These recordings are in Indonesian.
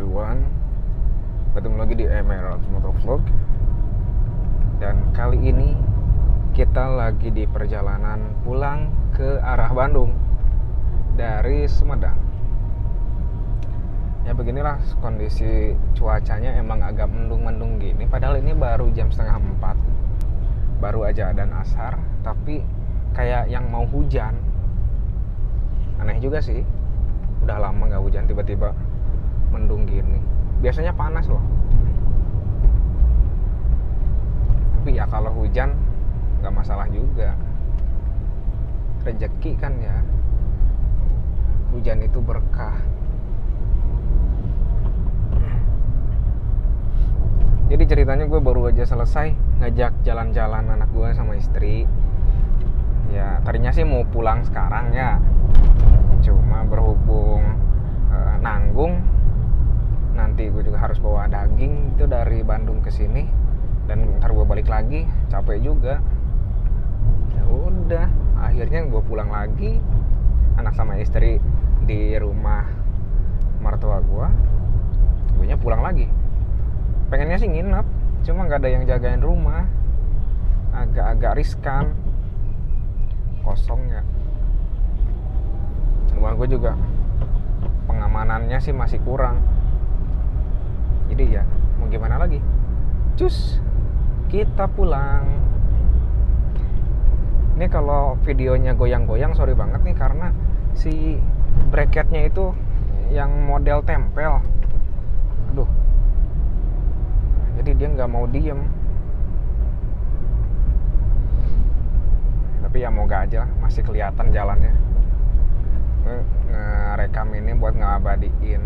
everyone, ketemu lagi di Emerald Motovlog. Dan kali ini kita lagi di perjalanan pulang ke arah Bandung dari Sumedang. Ya beginilah kondisi cuacanya, emang agak mendung-mendung gini. Padahal ini baru jam 3:30, baru aja adzan asar, tapi kayak yang mau hujan. Aneh juga sih, udah lama gak hujan, tiba-tiba mendung gini. Biasanya panas loh. Tapi ya kalau hujan gak masalah juga, rezeki kan ya. Hujan itu berkah. Jadi ceritanya gue baru aja selesai ngajak jalan-jalan anak gue sama istri. Ya tadinya sih mau pulang sekarang ya, cuma berhubung nanggung, nanti gue juga harus bawa daging itu dari Bandung ke sini, dan ntar gue balik lagi, capek juga. Ya udah, akhirnya gue pulang lagi, anak sama istri di rumah mertua gue, gue pulang lagi. Pengennya sih nginep, cuma nggak ada yang jagain rumah, agak-agak riskan, kosong ya. Rumah gue juga pengamanannya sih masih kurang. Jadi ya mau gimana lagi, cus kita pulang. Ini kalau videonya goyang-goyang sorry banget nih, karena si bracketnya itu yang model tempel. Aduh, jadi dia nggak mau diem. Tapi ya moga aja masih kelihatan jalannya. Ngerekam ini buat ngabadiin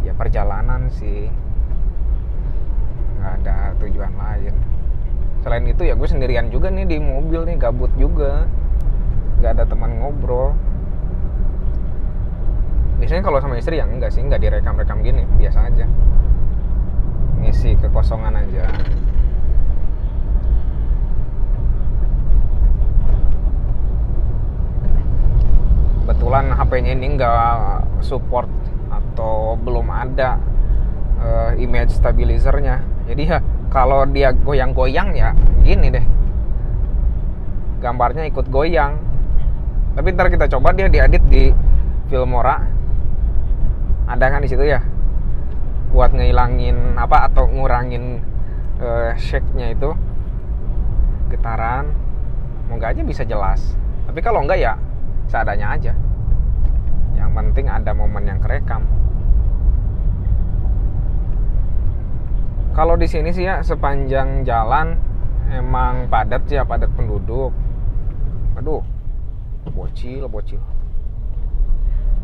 ya perjalanan sih, nggak ada tujuan lain. Selain itu ya gue sendirian juga nih di mobil nih, gabut juga, nggak ada teman ngobrol. Biasanya kalau sama istri ya enggak sih, nggak direkam-rekam gini, biasa aja ngisi kekosongan aja. Kebetulan HP-nya ini nggak support atau belum ada image stabilizernya. Jadi ya kalau dia goyang-goyang ya gini deh, gambarnya ikut goyang. Tapi ntar kita coba dia diedit di Filmora, ada kan di situ ya, buat ngilangin apa atau ngurangin shake-nya itu, getaran. Moga aja bisa jelas. Tapi kalau enggak ya seadanya aja. Yang penting ada momen yang kerekam. Kalau di sini sih ya sepanjang jalan emang padat sih ya, padat penduduk. Aduh, bocil.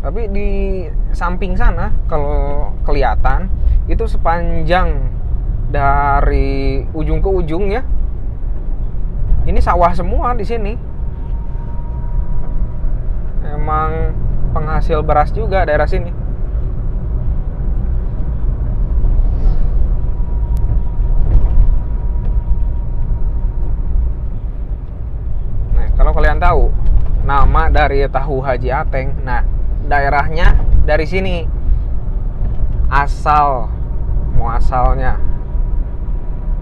Tapi di samping sana kalau kelihatan itu sepanjang dari ujung ke ujung ya, ini sawah semua di sini. Emang penghasil beras juga daerah sini. Nah, kalau kalian tahu nama dari tahu Haji Ateng, nah daerahnya dari sini. Muasalnya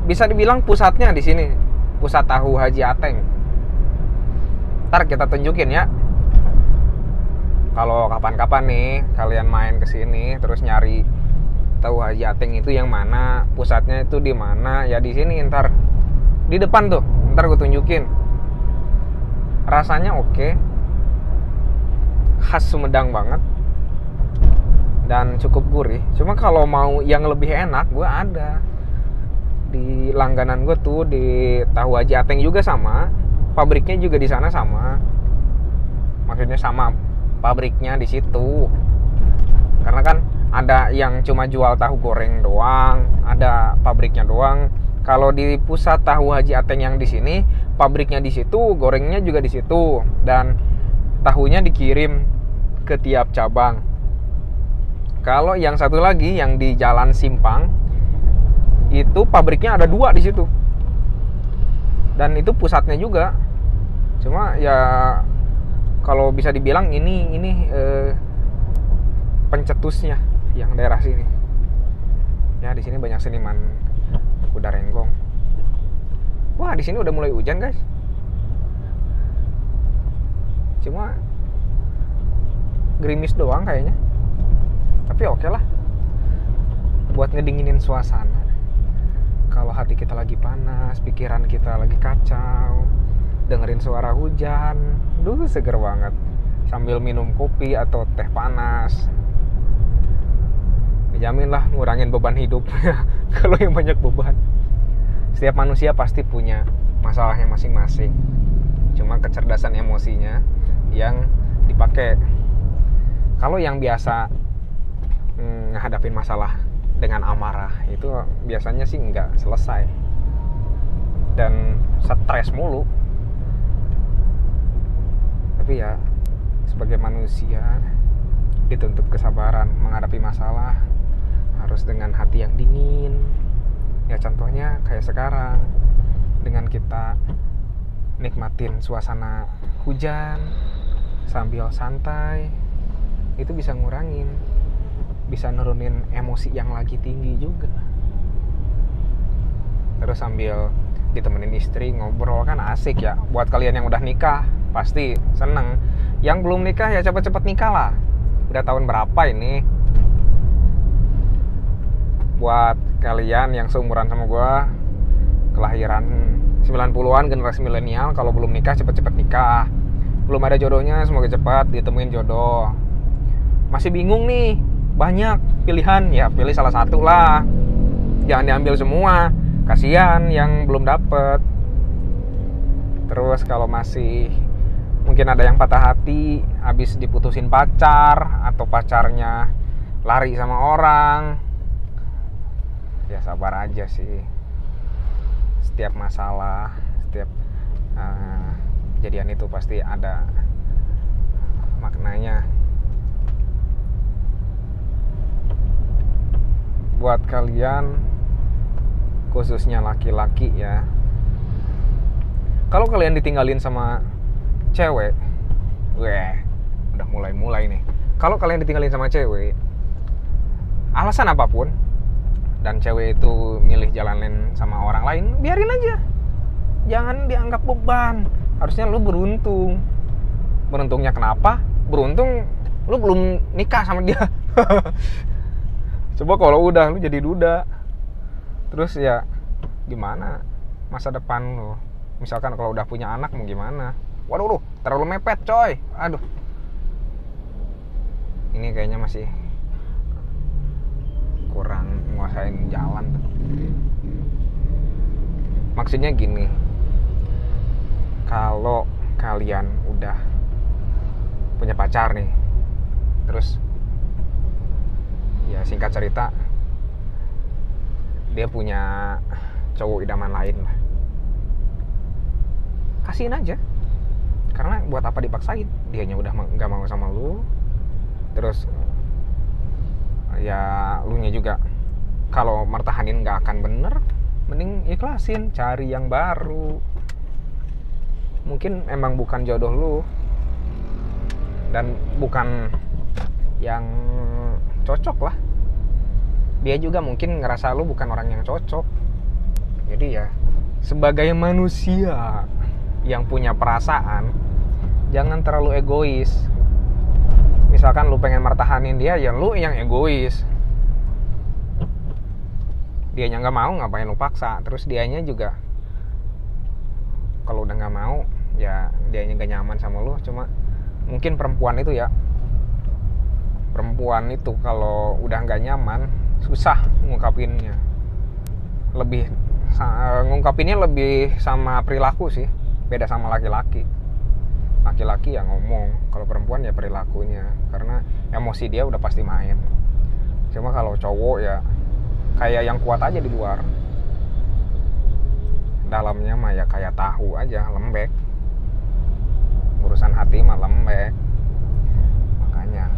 bisa dibilang pusatnya di sini, pusat tahu Haji Ateng. Ntar kita tunjukin ya. Kalau kapan-kapan nih kalian main ke sini terus nyari tahu Haji Ateng itu yang mana, pusatnya itu di mana, ya di sini ntar di depan tuh, ntar gue tunjukin. Rasanya oke, khas Sumedang banget dan cukup gurih. Cuma kalau mau yang lebih enak, gue ada di langganan gue tuh di tahu Haji Ateng juga sama, pabriknya juga di sana sama. Maksudnya sama pabriknya di situ. Karena kan ada yang cuma jual tahu goreng doang, ada pabriknya doang. Kalau di pusat tahu Haji Ateng yang di sini, pabriknya di situ, gorengnya juga di situ, dan tahunya dikirim ke tiap cabang. Kalau yang satu lagi yang di Jalan Simpang, itu pabriknya ada 2 di situ. Dan itu pusatnya juga. Cuma ya kalau bisa dibilang ini pencetusnya yang daerah sini. Ya di sini banyak seniman kuda renggong. Wah di sini udah mulai hujan guys. Cuma gerimis doang kayaknya. Tapi oke lah. Buat ngedinginin suasana. Kalau hati kita lagi panas, pikiran kita lagi kacau, dengerin suara hujan, seger banget. Sambil minum kopi atau teh panas. Dijamin lah ngurangin beban hidup. Kalau yang banyak beban. Setiap manusia pasti punya masalahnya masing-masing. Cuma kecerdasan emosinya yang dipakai. Kalau yang biasa ngadapin masalah dengan amarah, itu biasanya sih nggak selesai. Dan stres mulu. Tapi ya, sebagai manusia dituntut kesabaran menghadapi masalah. Harus dengan hati yang dingin. Ya contohnya kayak sekarang, dengan kita nikmatin suasana hujan sambil santai, itu bisa ngurangin, bisa nurunin emosi yang lagi tinggi juga. Terus sambil ditemenin istri ngobrol kan asik ya. Buat kalian yang udah nikah pasti seneng. Yang belum nikah ya cepet-cepet nikah lah. Udah tahun berapa ini? Buat kalian yang seumuran sama gue, kelahiran 90-an, generasi milenial, kalau belum nikah cepet-cepet nikah. Belum ada jodohnya, semoga cepat ditemuin jodoh. Masih bingung nih, banyak pilihan, ya pilih salah satu lah. Jangan diambil semua, kasihan yang belum dapet. Terus kalau masih mungkin ada yang patah hati habis diputusin pacar, atau pacarnya lari sama orang, ya sabar aja sih. Setiap masalah, setiap kejadian itu pasti ada maknanya. Buat kalian, khususnya laki-laki ya, kalau kalian ditinggalin sama cewek, udah mulai nih. Kalau kalian ditinggalin sama cewek, alasan apapun, dan cewek itu milih jalanin sama orang lain, biarin aja. Jangan dianggap beban. Harusnya lu beruntung. Beruntungnya kenapa? Beruntung lu belum nikah sama dia. Coba kalau udah, lu jadi duda. Terus ya gimana masa depan lu? Misalkan kalau udah punya anak mau gimana? Waduh, terlalu mepet coy. Aduh. Ini kayaknya masih kurang nguasain jalan tuh. Maksudnya gini, kalau kalian udah punya pacar nih, terus ya singkat cerita dia punya cowok idaman lain lah, kasihin aja. Karena buat apa dipaksain? Dianya udah gak mau sama lu. Terus ya lu nya juga kalau mertahanin gak akan bener, mending ikhlasin, cari yang baru. Mungkin emang bukan jodoh lu, dan bukan yang cocok lah. Dia juga mungkin ngerasa lu bukan orang yang cocok. Jadi ya, sebagai manusia yang punya perasaan, jangan terlalu egois. Misalkan lu pengen mertahanin dia, ya lu yang egois. Dianya nggak mau, ngapain lu paksa? Terus dianya juga kalau udah nggak mau, ya dianya nggak nyaman sama lu. Cuma mungkin perempuan itu kalau udah nggak nyaman, susah ngungkapinnya. Ngungkapinnya lebih sama perilaku sih, beda sama laki-laki. Laki-laki ya ngomong, kalau perempuan ya perilakunya, karena emosi dia udah pasti main. Cuma kalau cowok ya kayak yang kuat aja di luar, dalamnya mah ya kayak tahu aja, lembek. Urusan hati mah lembek. Makanya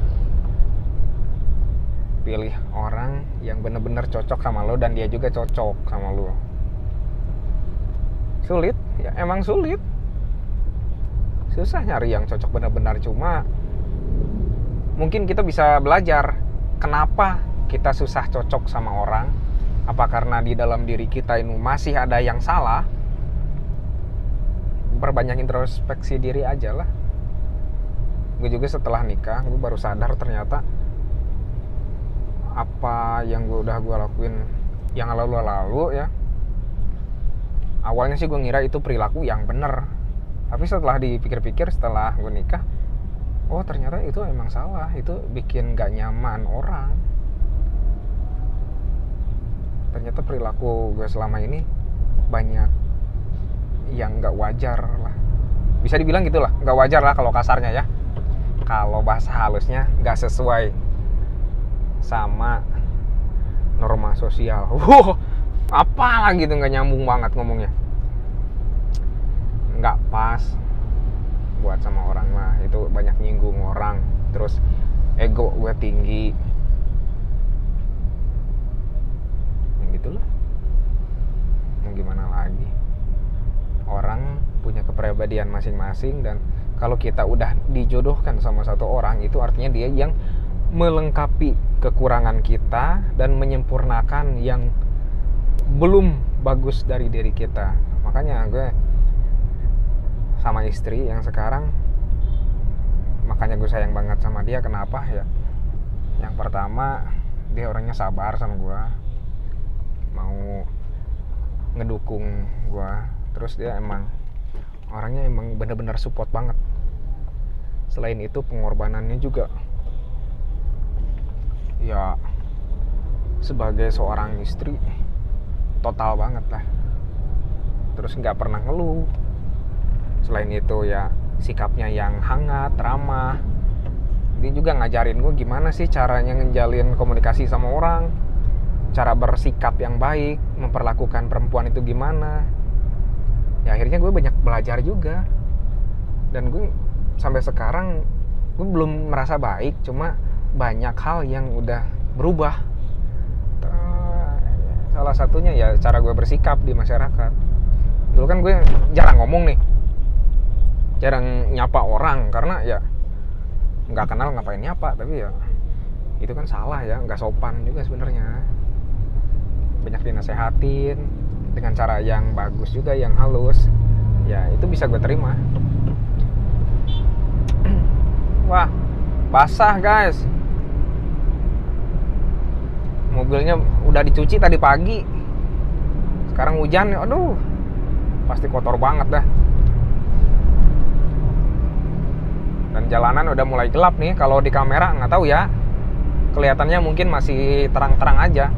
pilih orang yang bener-bener cocok sama lo, dan dia juga cocok sama lo. Sulit? Ya emang sulit. Susah nyari yang cocok benar-benar. Cuma mungkin kita bisa belajar kenapa kita susah cocok sama orang, Apa karena di dalam diri kita ini masih ada yang salah? Perbanyak introspeksi diri aja lah. Gue juga setelah nikah, gue baru sadar ternyata apa yang gue lakuin yang lalu-lalu ya, awalnya sih gue ngira itu perilaku yang bener, tapi setelah dipikir-pikir setelah gue nikah, oh ternyata itu emang salah. Itu bikin gak nyaman orang. Ternyata perilaku gue selama ini banyak yang gak wajar lah, bisa dibilang gitulah, gak wajar lah kalau kasarnya ya. Kalau bahasa halusnya gak sesuai sama norma sosial. Apalah gitu, gak nyambung banget ngomongnya. Gak pas buat sama orang lah. Itu banyak nyinggung orang. Terus ego gue tinggi. Gitulah. Mau gimana lagi. Orang punya kepribadian masing-masing, dan kalau kita udah dijodohkan sama satu orang, itu artinya dia yang melengkapi kekurangan kita dan menyempurnakan yang belum bagus dari diri kita. Makanya gue sama istri yang sekarang, makanya gue sayang banget sama dia. Kenapa ya? Yang pertama, dia orangnya sabar sama gue, mau ngedukung gue. Terus dia orangnya emang bener-bener support banget. Selain itu pengorbanannya juga ya, sebagai seorang istri total banget lah. Terus nggak pernah ngeluh. Selain itu ya sikapnya yang hangat, ramah. Dia juga ngajarin gue gimana sih caranya ngejalin komunikasi sama orang, cara bersikap yang baik, memperlakukan perempuan itu gimana. Ya akhirnya gue banyak belajar juga. Dan gue sampai sekarang gue belum merasa baik, cuma banyak hal yang udah berubah. Salah satunya ya cara gue bersikap di masyarakat. Dulu kan gue jarang ngomong nih, jarang nyapa orang, karena ya nggak kenal ngapain nyapa. Tapi ya itu kan salah ya, nggak sopan juga sebenarnya. Banyak dinasehatin dengan cara yang bagus juga, yang halus. Ya itu bisa gue terima. Wah, basah guys. Mobilnya udah dicuci tadi pagi, sekarang hujan. Aduh, pasti kotor banget dah. Dan jalanan udah mulai gelap nih. Kalau di kamera nggak tahu ya, kelihatannya mungkin masih terang-terang aja.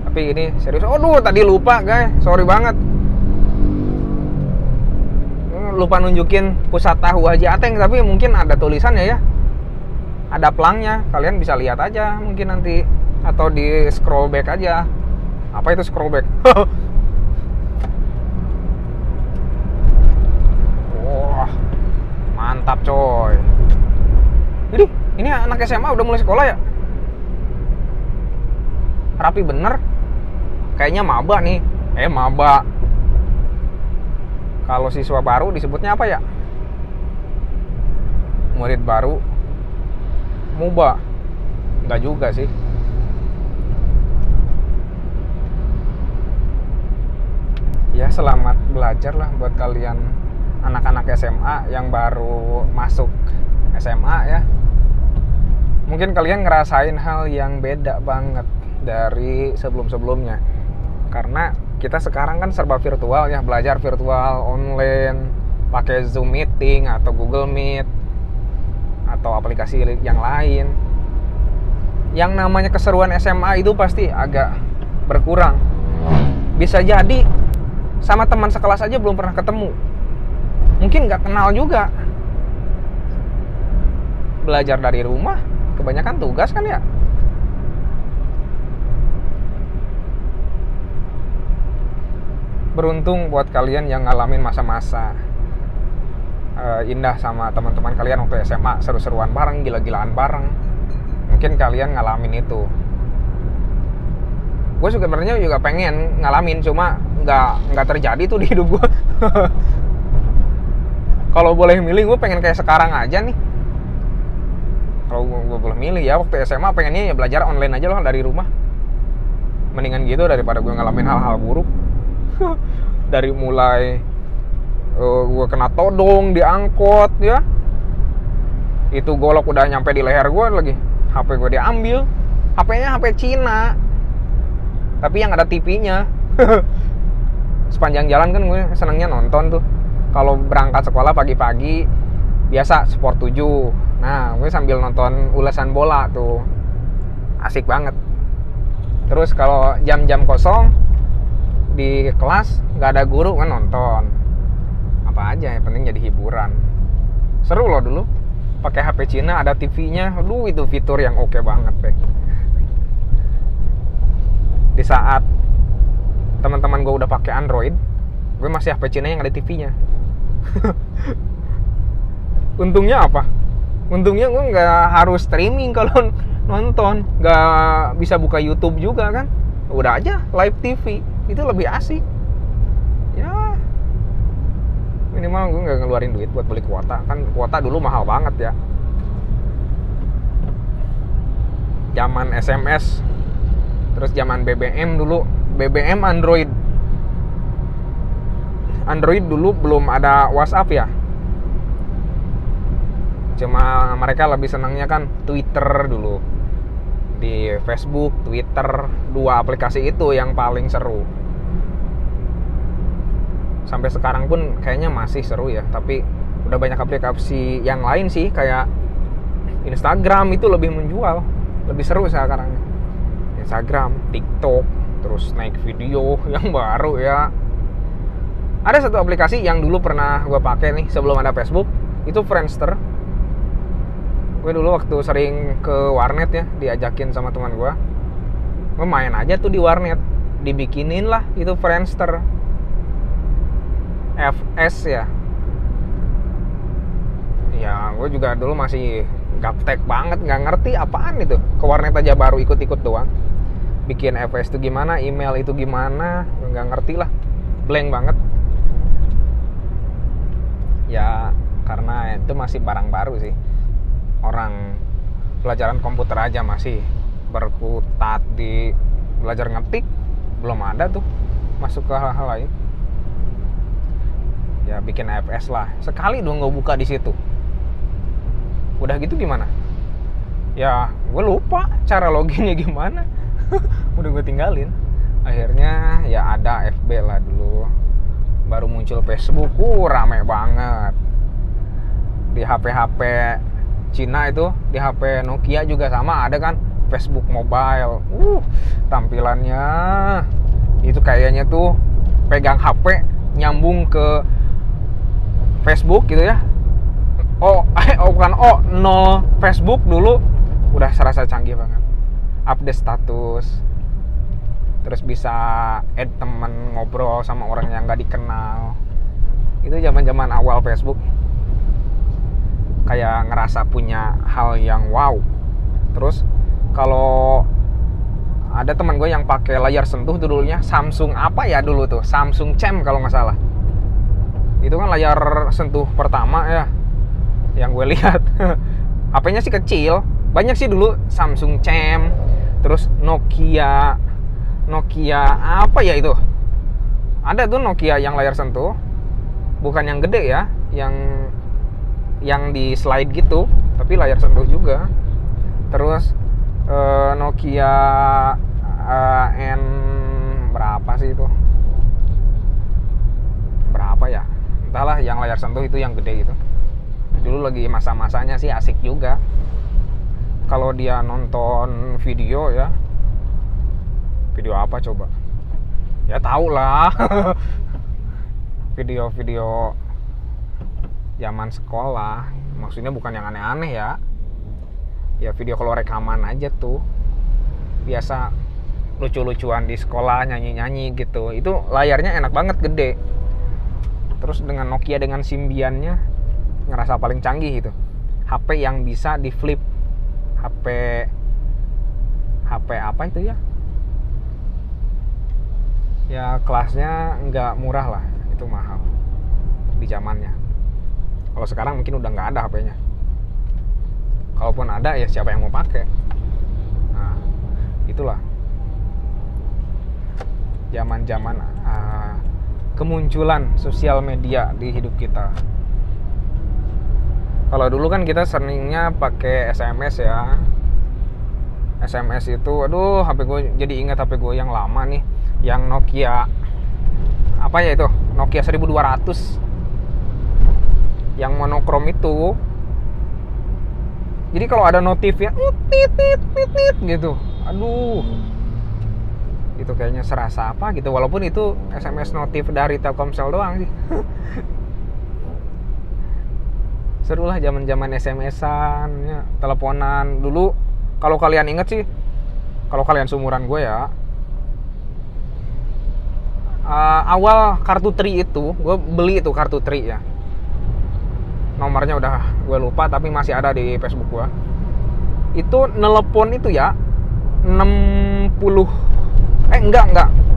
Tapi ini serius. Aduh, tadi lupa guys, sorry banget. Lupa nunjukin pusat tahu Haji Ateng, tapi mungkin ada tulisannya ya, ada pelangnya. Kalian bisa lihat aja mungkin nanti, atau di scroll back aja. Apa itu scroll back? Wah, mantap coy. Jadi ini anak SMA udah mulai sekolah ya? Rapi bener. Kayaknya maba nih. Maba. Kalau siswa baru disebutnya apa ya? Murid baru. Muba. Enggak juga sih. Ya selamat belajar lah buat kalian anak-anak SMA yang baru masuk SMA ya. Mungkin kalian ngerasain hal yang beda banget dari sebelum-sebelumnya. Karena kita sekarang kan serba virtual ya, belajar virtual, online, pakai Zoom meeting atau Google Meet atau aplikasi yang lain. Yang namanya keseruan SMA itu pasti agak berkurang. Bisa jadi sama teman sekelas aja belum pernah ketemu, mungkin nggak kenal juga. Belajar dari rumah, kebanyakan tugas kan ya. Beruntung buat kalian yang ngalamin masa-masa indah sama teman-teman kalian waktu SMA, seru-seruan bareng, gila-gilaan bareng. Mungkin kalian ngalamin itu. Gue sebenarnya juga pengen ngalamin, cuma nggak terjadi tuh di hidup gue. Kalau boleh milih, gue pengen kayak sekarang aja nih. Kalau gue boleh milih ya, waktu SMA pengennya ya belajar online aja loh dari rumah. Mendingan gitu daripada gue ngalamin hal-hal buruk. Dari mulai gue kena todong di angkot ya, itu golok udah nyampe di leher gue lagi, HP gue diambil. HP-nya HP Cina, tapi yang ada TV-nya. Sepanjang jalan kan gue senangnya nonton tuh. Kalau berangkat sekolah pagi-pagi biasa Sport 7. Nah, gue sambil nonton ulasan bola tuh. Asik banget. Terus kalau jam-jam kosong di kelas nggak ada guru kan nonton apa aja, yang penting jadi hiburan. Seru loh dulu pakai HP Cina, ada TV-nya. Aduh, itu fitur yang oke banget deh. Di saat teman-teman gue udah pakai Android, gue masih HP Cina yang ada TV-nya. Untungnya apa? Untungnya gue nggak harus streaming kalau nonton, nggak bisa buka YouTube juga kan. Udah aja live TV, itu lebih asik. Ya minimal gue nggak ngeluarin duit buat beli kuota, kan kuota dulu mahal banget ya. Zaman SMS, terus zaman BBM dulu, BBM Android dulu belum ada WhatsApp ya. Cuma mereka lebih senangnya kan Twitter dulu. Di Facebook, Twitter, dua aplikasi itu yang paling seru. Sampai sekarang pun kayaknya masih seru ya, tapi udah banyak aplikasi yang lain sih, kayak Instagram itu lebih menjual, lebih seru sekarang. Instagram, TikTok, terus naik video yang baru ya. Ada satu aplikasi yang dulu pernah gue pakai nih sebelum ada Facebook, itu Friendster. Gue dulu waktu sering ke warnet ya, diajakin sama teman gue main aja tuh di warnet, dibikinin lah itu Friendster. FS ya. Ya gue juga dulu masih gaptek banget, nggak ngerti apaan itu. Ke warnet aja baru ikut-ikut doang. Bikin FS itu gimana, email itu gimana, nggak ngerti lah, blank banget. Ya karena itu masih barang baru sih. Orang pelajaran komputer aja masih berkutat di belajar ngetik, belum ada tuh masuk ke hal-hal lain. Ya bikin FS lah, sekali dong gue buka di situ. Udah gitu gimana? Ya gue lupa cara loginnya gimana. Udah gue tinggalin. Akhirnya ya ada FB lah dulu. Baru muncul Facebook, rame banget. Di HP-HP Cina itu, di HP Nokia juga sama ada kan, Facebook Mobile. Tampilannya itu kayaknya tuh pegang HP nyambung ke Facebook gitu ya. Bukan no Facebook dulu udah serasa canggih banget. Update status, terus bisa add temen, ngobrol sama orang yang nggak dikenal. Itu zaman-zaman awal Facebook. Kayak ngerasa punya hal yang wow. Terus kalau ada teman gue yang pakai layar sentuh tuh dulunya, Samsung apa ya dulu tuh, Samsung Champ kalau nggak salah. Itu kan layar sentuh pertama ya yang gue lihat. HP-nya sih kecil, banyak sih dulu Samsung Champ, terus Nokia apa ya itu? Ada tuh Nokia yang layar sentuh, bukan yang gede ya, yang di slide gitu, tapi layar sentuh juga. Terus Nokia N berapa sih itu? Berapa ya? Entahlah, yang layar sentuh itu yang gede gitu. Dulu lagi masa-masanya sih, asik juga. Kalau dia nonton video ya, video apa coba? Ya tau lah. Video-video zaman sekolah, maksudnya bukan yang aneh-aneh ya. Ya video kalau rekaman aja tuh. Biasa lucu-lucuan di sekolah, nyanyi-nyanyi gitu. Itu layarnya enak banget, gede. Terus dengan Nokia dengan Symbian-nya ngerasa paling canggih itu. HP yang bisa di flip. HP apa itu ya? Ya kelasnya nggak murah lah, itu mahal di zamannya. Kalau sekarang mungkin udah nggak ada HP-nya. Kalaupun ada ya siapa yang mau pakai? Nah, itulah. zaman-zaman kemunculan sosial media di hidup kita. Kalau dulu kan kita seringnya pakai SMS ya. SMS itu, aduh, HP gue jadi ingat HP gue yang lama nih, yang Nokia apa ya itu? Nokia 1200 yang monokrom itu. Jadi kalau ada notif ya tit gitu. Aduh. Itu kayaknya serasa apa gitu, walaupun itu SMS notif dari Telkomsel doang sih. Seru lah zaman-zaman SMS-an ya, teleponan dulu. Kalau kalian inget sih, kalau kalian seumuran gue ya, awal kartu Tri itu, gue beli itu kartu Tri ya. Nomornya udah gue lupa, tapi masih ada di Facebook gue. Itu nelepon itu ya 60 enggak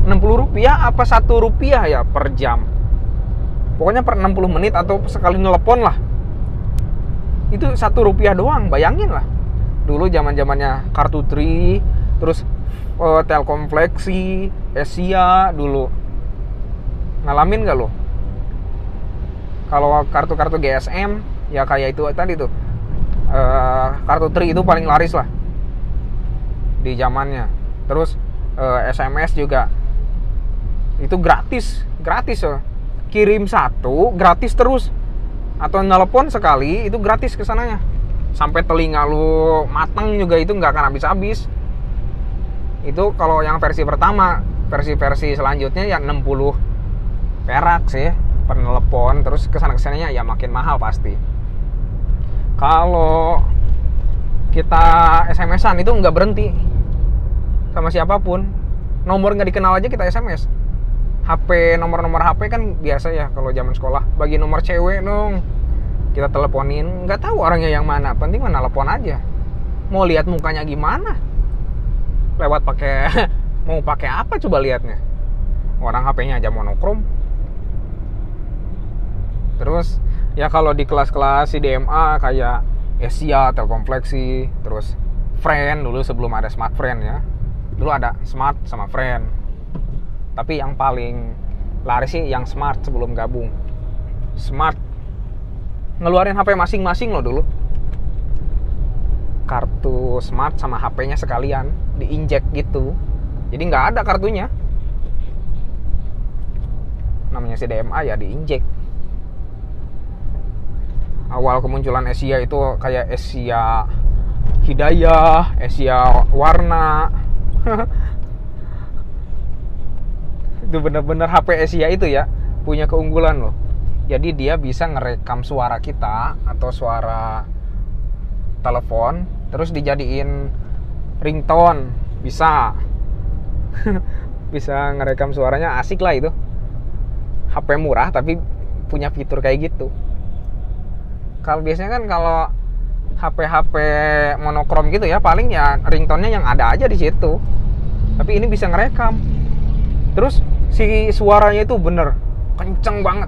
60 rupiah apa 1 rupiah ya per jam. Pokoknya per 60 menit atau sekali nelepon lah. Itu 1 rupiah doang, bayangin lah. Dulu zaman-zamannya kartu Tri, terus Telkom Flexi, Asia dulu. Ngalamin gak lo? Kalau kartu-kartu GSM ya kayak itu tadi tuh. Kartu Tri itu paling laris lah di zamannya. Terus SMS juga itu gratis loh. Kirim 1 gratis terus, atau nelpon sekali itu gratis kesananya. Sampai telinga lu matang juga itu nggak akan habis-habis. Itu kalau yang versi pertama. Versi selanjutnya ya 60 perak sih per nelpon. Terus kesana-kesananya ya makin mahal pasti. Kalau kita SMS-an itu nggak berhenti sama siapapun. Nomor nggak dikenal aja kita SMS. HP, nomor-nomor HP kan biasa ya kalau zaman sekolah. Bagi nomor cewek dong, kita teleponin. Nggak tahu orangnya yang mana, penting mana telepon aja. Mau lihat mukanya gimana? Lewat pakai mau pakai apa coba lihatnya? Orang HP-nya aja monokrom. Terus ya kalau di kelas-kelas CDMA kayak Asia, Telkom Flexi, terus Friend dulu sebelum ada Smart Friend ya. Dulu ada Smart sama Friend. Tapi yang paling laris sih yang Smart sebelum gabung. Smart ngeluarin HP masing-masing loh dulu. Kartu Smart sama HP-nya sekalian diinjek gitu. Jadi nggak ada kartunya. Namanya CDMA ya diinjek. Awal kemunculan Asia itu kayak Asia Hidayah, Asia Warna. Itu bener-bener HP Asia itu ya punya keunggulan loh. Jadi dia bisa ngerekam suara kita atau suara telepon, terus dijadiin ringtone, bisa. Bisa ngerekam suaranya, asik lah itu. HP murah tapi punya fitur kayak gitu. Kalau biasanya kan kalau HP monokrom gitu ya, paling ya ringtone-nya yang ada aja di situ. Tapi ini bisa ngerekam. Terus si suaranya itu bener kenceng banget.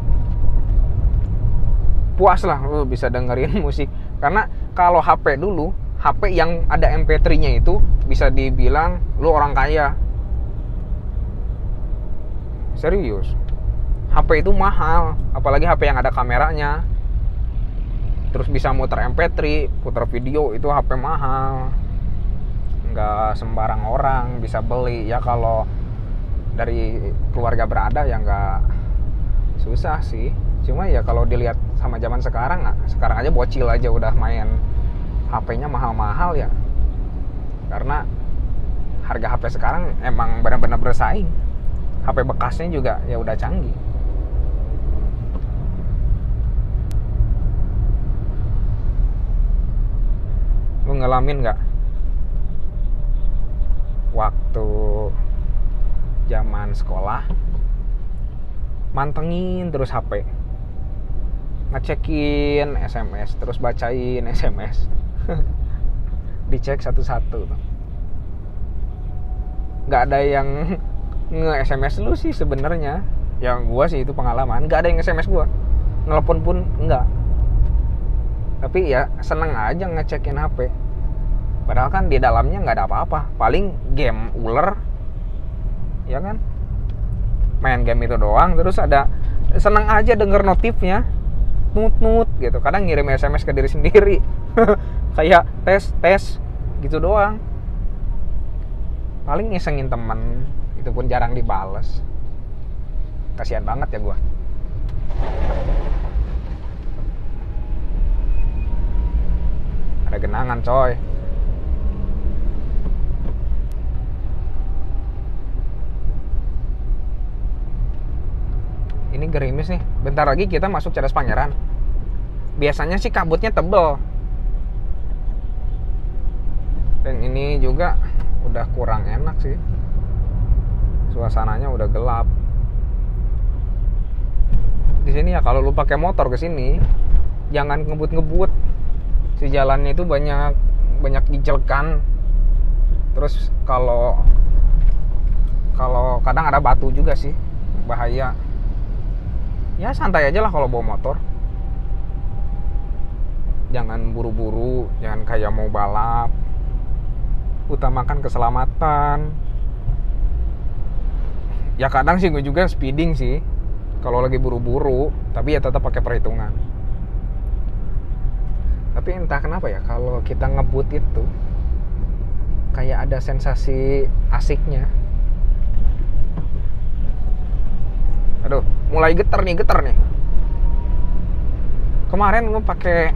Puas lah lu bisa dengerin musik. Karena kalau HP dulu, HP yang ada MP3-nya itu bisa dibilang lu orang kaya. Serius. HP itu mahal, apalagi HP yang ada kameranya. Terus bisa muter MP3, puter video, itu HP mahal. Nggak sembarang orang bisa beli. Ya kalau dari keluarga berada ya nggak susah sih. Cuma ya kalau dilihat sama zaman sekarang aja bocil aja udah main HP-nya mahal-mahal ya. Karena harga HP sekarang emang benar-benar bersaing. HP bekasnya juga ya udah canggih. Lu ngalamin nggak waktu zaman sekolah mantengin terus HP, ngecekin SMS, terus bacain SMS, dicek satu-satu, nggak ada yang nge-SMS lu sih sebenarnya. Yang gua sih itu pengalaman, nggak ada yang nge-SMS gua, nelpon pun enggak. Tapi ya seneng aja ngecekin HP. Padahal kan di dalamnya nggak ada apa-apa, paling game uler, ya kan? main game itu doang, terus ada seneng aja denger notifnya nut gitu, kadang ngirim SMS ke diri sendiri kayak tes gitu doang, paling ngisengin temen, itu pun jarang dibales. Kasihan banget ya gua. Ada genangan coy. Ini gerimis nih, bentar lagi kita masuk Cadas Pangeran. Biasanya sih kabutnya tebel, dan ini juga udah kurang enak sih, suasananya udah gelap. Di sini ya kalau lu pakai motor ke sini jangan ngebut-ngebut, si jalannya itu banyak dijelkan. Terus kalau kadang ada batu juga sih, bahaya. Ya santai aja lah kalau bawa motor, jangan buru-buru, jangan kayak mau balap, utamakan keselamatan. Ya kadang sih gue juga speeding sih kalau lagi buru-buru, tapi ya tetap pakai perhitungan. Tapi entah kenapa ya, kalau kita ngebut itu kayak ada sensasi asiknya. Aduh, mulai getar nih. Kemarin gue pakai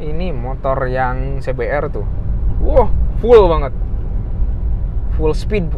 ini motor yang CBR tuh. Full banget. Full speed